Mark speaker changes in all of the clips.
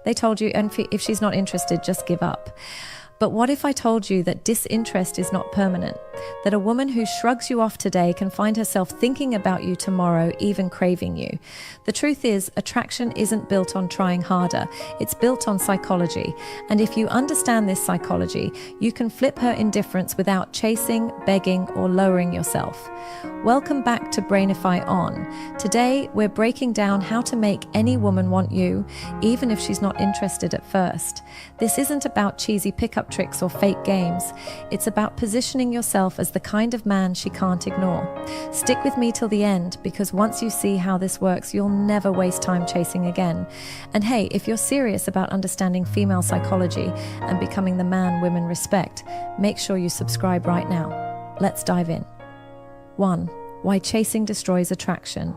Speaker 1: They told you, and if she's not interested, just give up. But what if I told you that disinterest is not permanent? That a woman who shrugs you off today can find herself thinking about you tomorrow, even craving you. The truth is, attraction isn't built on trying harder. It's built on psychology. And if you understand this psychology, you can flip her indifference without chasing, begging, or lowering yourself. Welcome back to Brainify On. Today, we're breaking down how to make any woman want you, even if she's not interested at first. This isn't about cheesy pickup tricks or fake games. It's about positioning yourself as the kind of man she can't ignore. Stick with me till the end, because once you see how this works, you'll never waste time chasing again. And hey, if you're serious about understanding female psychology and becoming the man women respect, make sure you subscribe right now. Let's dive in. 1. Why chasing destroys attraction.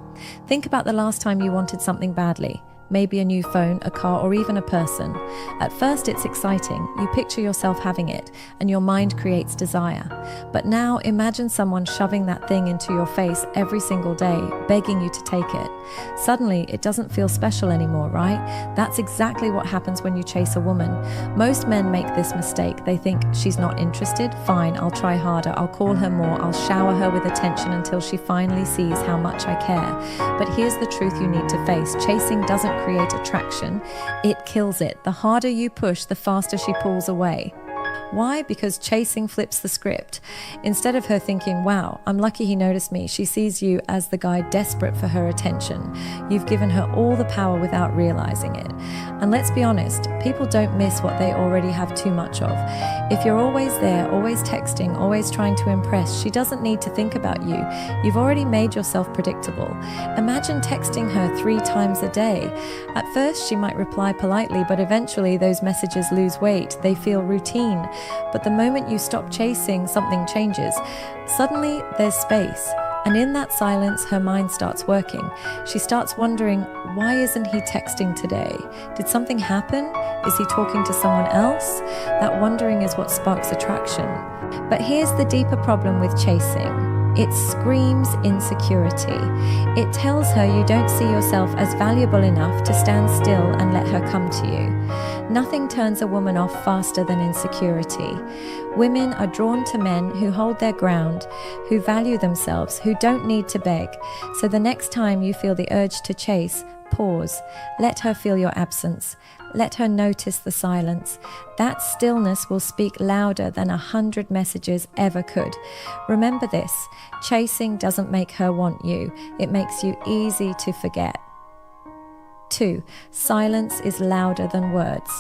Speaker 1: Think about the last time you wanted something badly. Maybe a new phone, a car, or even a person. At first it's exciting, you picture yourself having it, and your mind creates desire. But now imagine someone shoving that thing into your face every single day, begging you to take it. Suddenly it doesn't feel special anymore, right? That's exactly what happens when you chase a woman. Most men make this mistake. They think, she's not interested? Fine, I'll try harder, I'll call her more, I'll shower her with attention until she finally sees how much I care. But here's the truth you need to face. Chasing doesn't create attraction, it kills it. The harder you push, the faster she pulls away. Why? Because chasing flips the script. Instead of her thinking, wow, I'm lucky he noticed me, she sees you as the guy desperate for her attention. You've given her all the power without realizing it. And let's be honest, people don't miss what they already have too much of. If you're always there, always texting, always trying to impress, she doesn't need to think about you. You've already made yourself predictable. Imagine texting her 3 times a day. At first, she might reply politely, but eventually those messages lose weight. They feel routine. But the moment you stop chasing, something changes. Suddenly, there's space. And in that silence, her mind starts working. She starts wondering, why isn't he texting today? Did something happen? Is he talking to someone else? That wondering is what sparks attraction. But here's the deeper problem with chasing. It screams insecurity. It tells her you don't see yourself as valuable enough to stand still and let her come to you. Nothing turns a woman off faster than insecurity. Women are drawn to men who hold their ground, who value themselves, who don't need to beg. So the next time you feel the urge to chase, pause. Let her feel your absence. Let her notice the silence. That stillness will speak louder than 100 messages ever could. Remember this, chasing doesn't make her want you. It makes you easy to forget. 2. Silence is louder than words.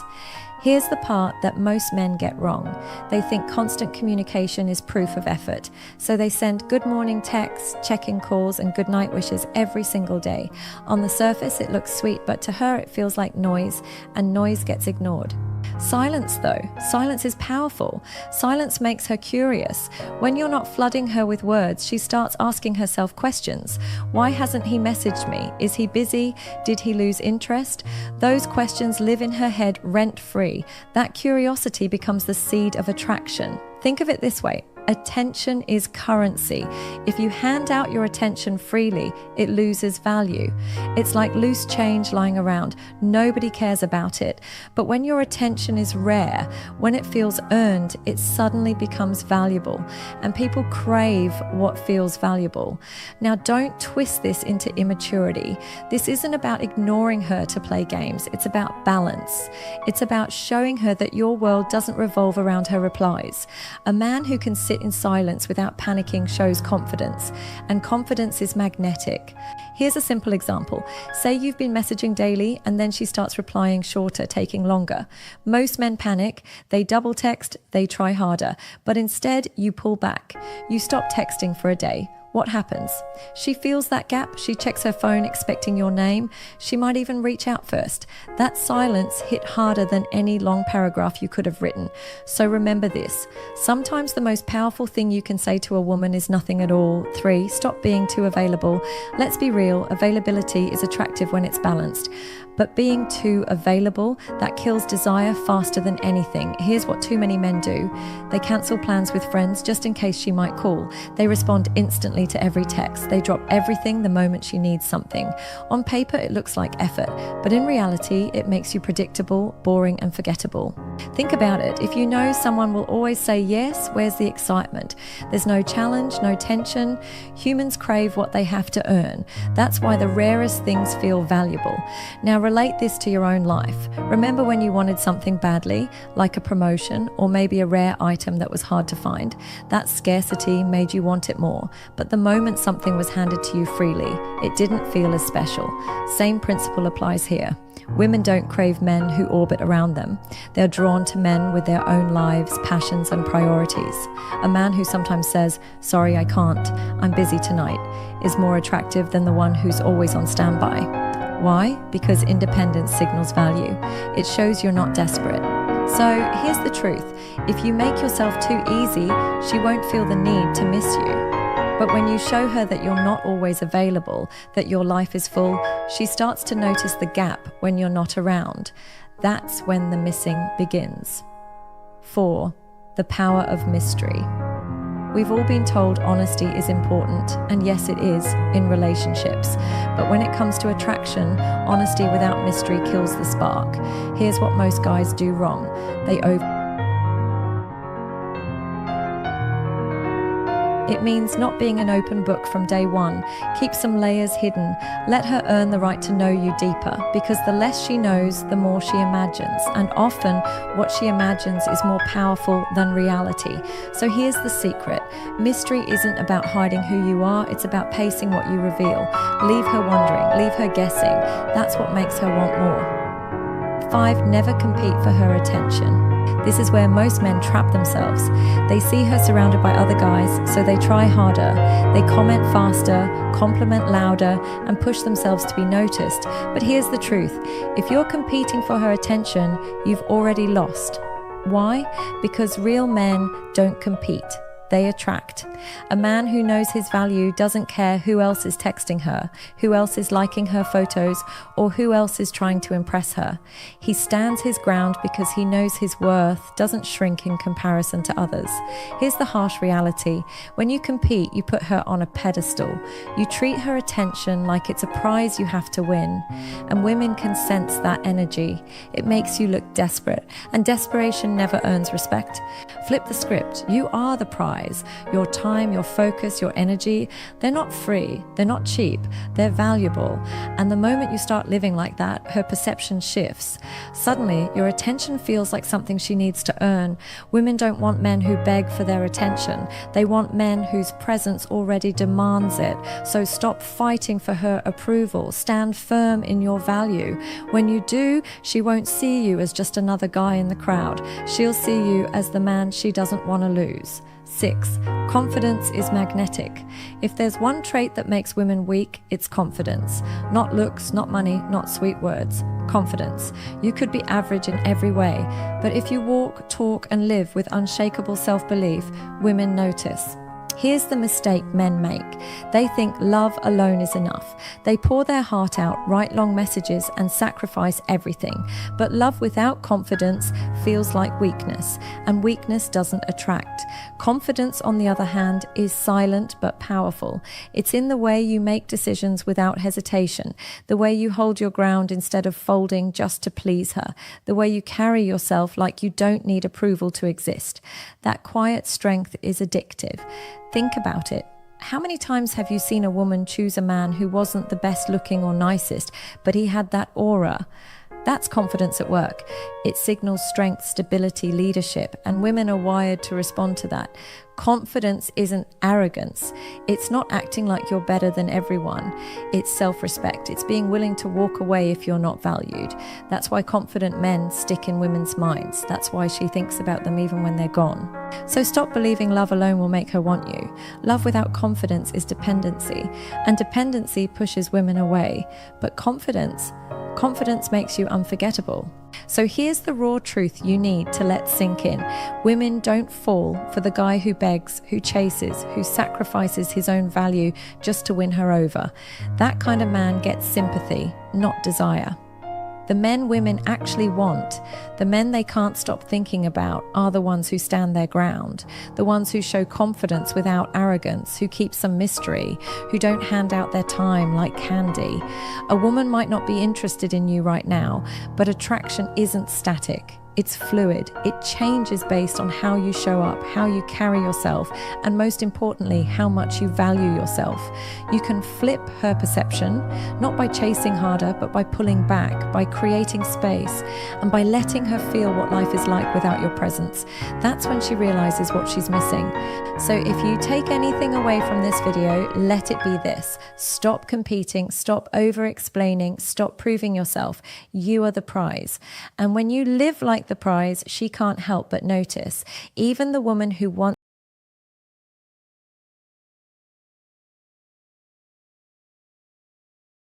Speaker 1: Here's the part that most men get wrong. They think constant communication is proof of effort. So they send good morning texts, check-in calls, and good night wishes every single day. On the surface, it looks sweet, but to her, it feels like noise, and noise gets ignored. Silence, though. Silence is powerful. Silence makes her curious. When you're not flooding her with words, she starts asking herself questions. Why hasn't he messaged me? Is he busy? Did he lose interest? Those questions live in her head rent-free. That curiosity becomes the seed of attraction. Think of it this way. Attention is currency. If you hand out your attention freely, it loses value. It's like loose change lying around. Nobody cares about it. But when your attention is rare, when it feels earned, it suddenly becomes valuable. And people crave what feels valuable. Now, don't twist this into immaturity. This isn't about ignoring her to play games. It's about balance. It's about showing her that your world doesn't revolve around her replies. A man who can sit in silence without panicking shows confidence, and confidence is magnetic. Here's a simple example. Say you've been messaging daily and then she starts replying shorter, taking longer. Most men panic, they double text, they try harder, but instead you pull back. You stop texting for a day. What happens? She feels that gap. She checks her phone expecting your name. She might even reach out first. That silence hit harder than any long paragraph you could have written. So remember this. Sometimes the most powerful thing you can say to a woman is nothing at all. 3, stop being too available. Let's be real. Availability is attractive when it's balanced. But being too available, that kills desire faster than anything. Here's what too many men do. They cancel plans with friends just in case she might call. They respond instantly to every text. They drop everything the moment she needs something. On paper, it looks like effort, but in reality, it makes you predictable, boring, and forgettable. Think about it. If you know someone will always say yes, where's the excitement? There's no challenge, no tension. Humans crave what they have to earn. That's why the rarest things feel valuable. Now relate this to your own life. Remember when you wanted something badly, like a promotion or maybe a rare item that was hard to find? That scarcity made you want it more. But the moment something was handed to you freely, it didn't feel as special. Same principle applies here. Women don't crave men who orbit around them. They're drawn to men with their own lives, passions, and priorities. A man who sometimes says, "Sorry, I can't, I'm busy tonight," is more attractive than the one who's always on standby. Why? Because independence signals value. It shows you're not desperate. So here's the truth. If you make yourself too easy, she won't feel the need to miss you. But when you show her that you're not always available, that your life is full, she starts to notice the gap when you're not around. That's when the missing begins. 4. The power of mystery. We've all been told honesty is important, and yes, it is in relationships. But when it comes to attraction, honesty without mystery kills the spark. Here's what most guys do wrong. It means not being an open book from day one. Keep some layers hidden. Let her earn the right to know you deeper, because the less she knows, the more she imagines. And often, what she imagines is more powerful than reality. So here's the secret. Mystery isn't about hiding who you are, it's about pacing what you reveal. Leave her wondering, leave her guessing. That's what makes her want more. 5. Never compete for her attention. This is where most men trap themselves. They see her surrounded by other guys, so they try harder. They comment faster, compliment louder, and push themselves to be noticed. But here's the truth. If you're competing for her attention, you've already lost. Why? Because real men don't compete. They attract. A man who knows his value doesn't care who else is texting her, who else is liking her photos, or who else is trying to impress her. He stands his ground because he knows his worth doesn't shrink in comparison to others. Here's the harsh reality. When you compete, you put her on a pedestal. You treat her attention like it's a prize you have to win. And women can sense that energy. It makes you look desperate, and desperation never earns respect. Flip the script. You are the prize. Your time, your focus, your energy, they're not free, they're not cheap, they're valuable. And the moment you start living like that, her perception shifts. Suddenly, your attention feels like something she needs to earn. Women don't want men who beg for their attention. They want men whose presence already demands it. So stop fighting for her approval. Stand firm in your value. When you do, she won't see you as just another guy in the crowd. She'll see you as the man she doesn't want to lose. 6. Confidence is magnetic. If there's one trait that makes women weak, it's confidence. Not looks, not money, not sweet words. Confidence. You could be average in every way, but if you walk, talk, and live with unshakable self-belief, women notice. Here's the mistake men make. They think love alone is enough. They pour their heart out, write long messages, and sacrifice everything. But love without confidence feels like weakness, and weakness doesn't attract. Confidence, on the other hand, is silent but powerful. It's in the way you make decisions without hesitation, the way you hold your ground instead of folding just to please her, the way you carry yourself like you don't need approval to exist. That quiet strength is addictive. Think about it. How many times have you seen a woman choose a man who wasn't the best looking or nicest, but he had that aura? That's confidence at work. It signals strength, stability, leadership, and women are wired to respond to that. Confidence isn't arrogance. It's not acting like you're better than everyone. It's self-respect. It's being willing to walk away if you're not valued. That's why confident men stick in women's minds. That's why she thinks about them even when they're gone. So stop believing love alone will make her want you. Love without confidence is dependency, and dependency pushes women away. But confidence makes you unforgettable. So here's the raw truth you need to let sink in. Women don't fall for the guy who begs, who chases, who sacrifices his own value just to win her over. That kind of man gets sympathy, not desire. The men women actually want, the men they can't stop thinking about, are the ones who stand their ground, the ones who show confidence without arrogance, who keep some mystery, who don't hand out their time like candy. A woman might not be interested in you right now, but attraction isn't static. It's fluid. It changes based on how you show up, how you carry yourself, and most importantly, how much you value yourself. You can flip her perception, not by chasing harder, but by pulling back, by creating space, and by letting her feel what life is like without your presence. That's when she realizes what she's missing. So if you take anything away from this video, let it be this. Stop competing, stop over-explaining, stop proving yourself. You are the prize. And when you live like the prize, she can't help but notice. Even the woman who wants